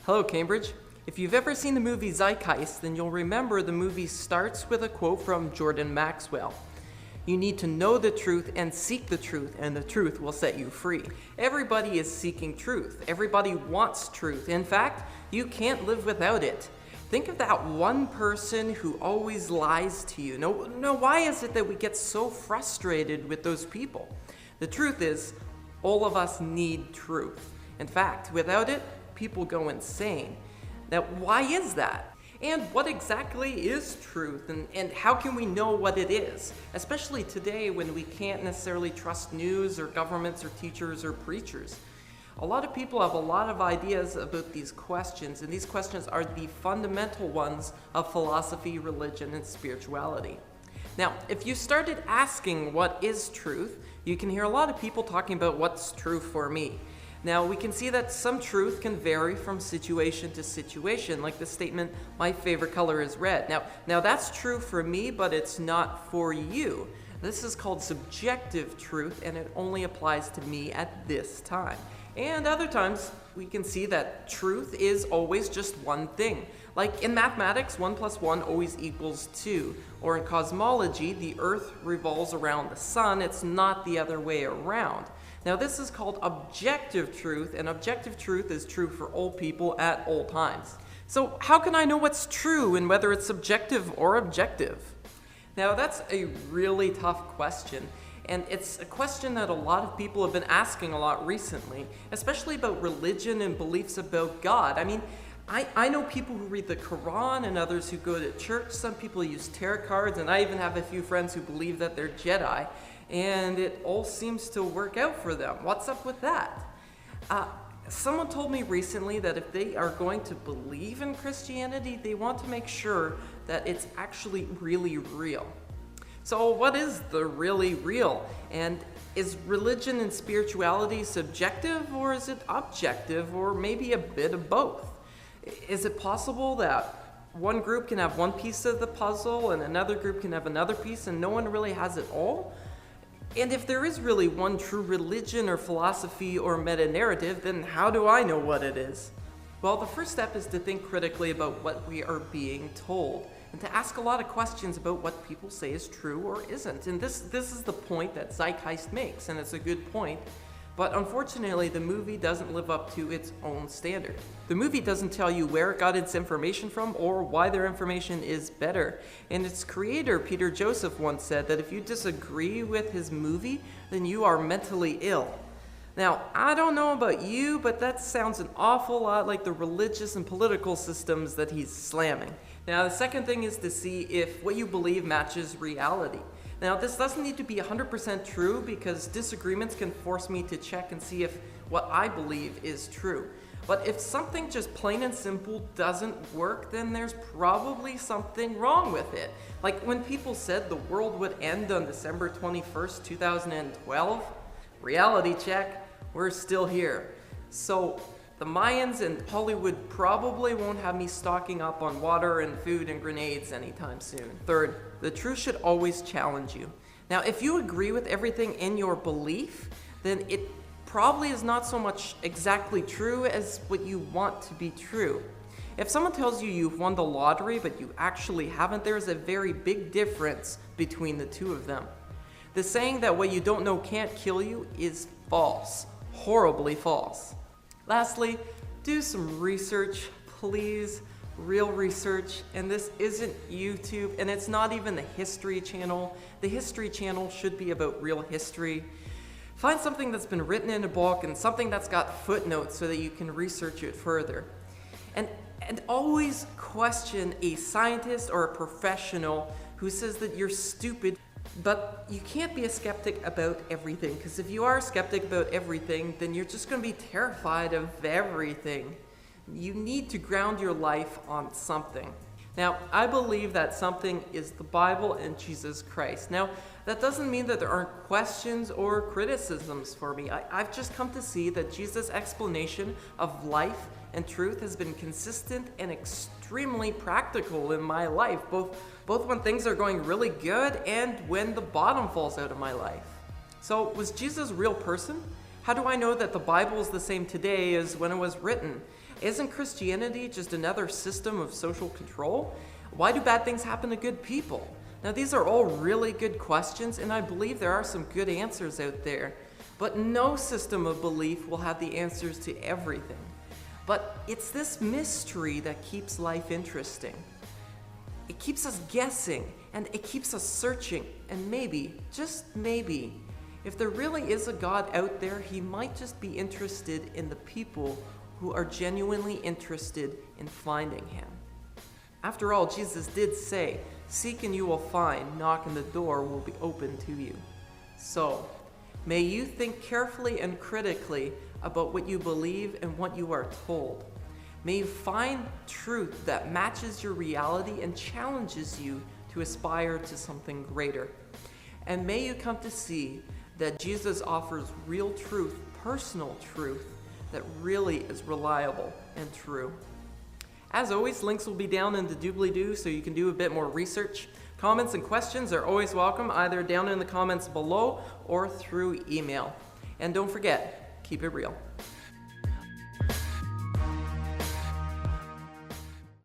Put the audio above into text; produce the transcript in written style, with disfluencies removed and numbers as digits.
Hello, Cambridge. If you've ever seen the movie Zeitgeist, then you'll remember the movie starts with a quote from Jordan Maxwell. You need to know the truth and seek the truth, and the truth will set you free. Everybody is seeking truth. Everybody wants truth. In fact, you can't live without it. Think of that one person who always lies to you. No, why is it that we get so frustrated with those people? The truth is, all of us need truth. In fact, without it, people go insane. Now, why is that? And what exactly is truth? And how can we know what it is? Especially today when we can't necessarily trust news or governments or teachers or preachers. A lot of people have a lot of ideas about these questions, and these questions are the fundamental ones of philosophy, religion, and spirituality. Now, if you started asking what is truth, you can hear a lot of people talking about what's true for me. Now, we can see that some truth can vary from situation to situation, like the statement, my favorite color is red. Now that's true for me, but it's not for you. This is called subjective truth, and it only applies to me at this time. And other times, we can see that truth is always just one thing. Like in mathematics, 1 plus 1 always equals 2. Or in cosmology, the Earth revolves around the sun. It's not the other way around. Now, this is called objective truth, and objective truth is true for all people at all times. So how can I know what's true and whether it's subjective or objective? Now, that's a really tough question, and it's a question that a lot of people have been asking a lot recently, especially about religion and beliefs about God. I mean, I know people who read the Quran and others who go to church. Some people use tarot cards, and I even have a few friends who believe that they're Jedi. And it all seems to work out for them. What's up with that? Someone told me recently that if they are going to believe in Christianity, they want to make sure that it's actually really real. So what is the really real? And is religion and spirituality subjective, or is it objective, or maybe a bit of both? Is it possible that one group can have one piece of the puzzle and another group can have another piece and no one really has it all? And if there is really one true religion or philosophy or meta-narrative, then how do I know what it is? Well, the first step is to think critically about what we are being told, and to ask a lot of questions about what people say is true or isn't. And this is the point that Zeitgeist makes, and it's a good point. But unfortunately, the movie doesn't live up to its own standard. The movie doesn't tell you where it got its information from or why their information is better. And its creator, Peter Joseph, once said that if you disagree with his movie, then you are mentally ill. Now, I don't know about you, but that sounds an awful lot like the religious and political systems that he's slamming. Now, the second thing is to see if what you believe matches reality. Now, this doesn't need to be 100% true because disagreements can force me to check and see if what I believe is true. But if something just plain and simple doesn't work, then there's probably something wrong with it. Like when people said the world would end on December 21st, 2012, reality check, we're still here. So the Mayans and Hollywood probably won't have me stocking up on water and food and grenades anytime soon. Third, the truth should always challenge you. Now, if you agree with everything in your belief, then it probably is not so much exactly true as what you want to be true. If someone tells you you've won the lottery, but you actually haven't, there is a very big difference between the two of them. The saying that what you don't know can't kill you is false, horribly false. Lastly, do some research, please, real research. And this isn't YouTube, and it's not even the History Channel. The History Channel should be about real history. Find something that's been written in a book and something that's got footnotes so that you can research it further. And always question a scientist or a professional who says that you're stupid. But you can't be a skeptic about everything, because if you are a skeptic about everything, then you're just going to be terrified of everything. You need to ground your life on something. Now, I believe that something is the Bible and Jesus Christ. Now, that doesn't mean that there aren't questions or criticisms for me. I've just come to see that Jesus' explanation of life and truth has been consistent and extremely practical in my life, both when things are going really good and when the bottom falls out of my life. So, was Jesus a real person? How do I know that the Bible is the same today as when it was written? Isn't Christianity just another system of social control? Why do bad things happen to good people? Now, these are all really good questions, and I believe there are some good answers out there. But no system of belief will have the answers to everything. But it's this mystery that keeps life interesting. It keeps us guessing, and it keeps us searching, and maybe, just maybe, if there really is a God out there, he might just be interested in the people who are genuinely interested in finding him. After all, Jesus did say, "Seek and you will find, knock and the door will be open to you." So, may you think carefully and critically about what you believe and what you are told. May you find truth that matches your reality and challenges you to aspire to something greater. And may you come to see that Jesus offers real truth, personal truth, that really is reliable and true. As always, links will be down in the doobly-doo so you can do a bit more research. Comments and questions are always welcome, either down in the comments below or through email. And don't forget, keep it real.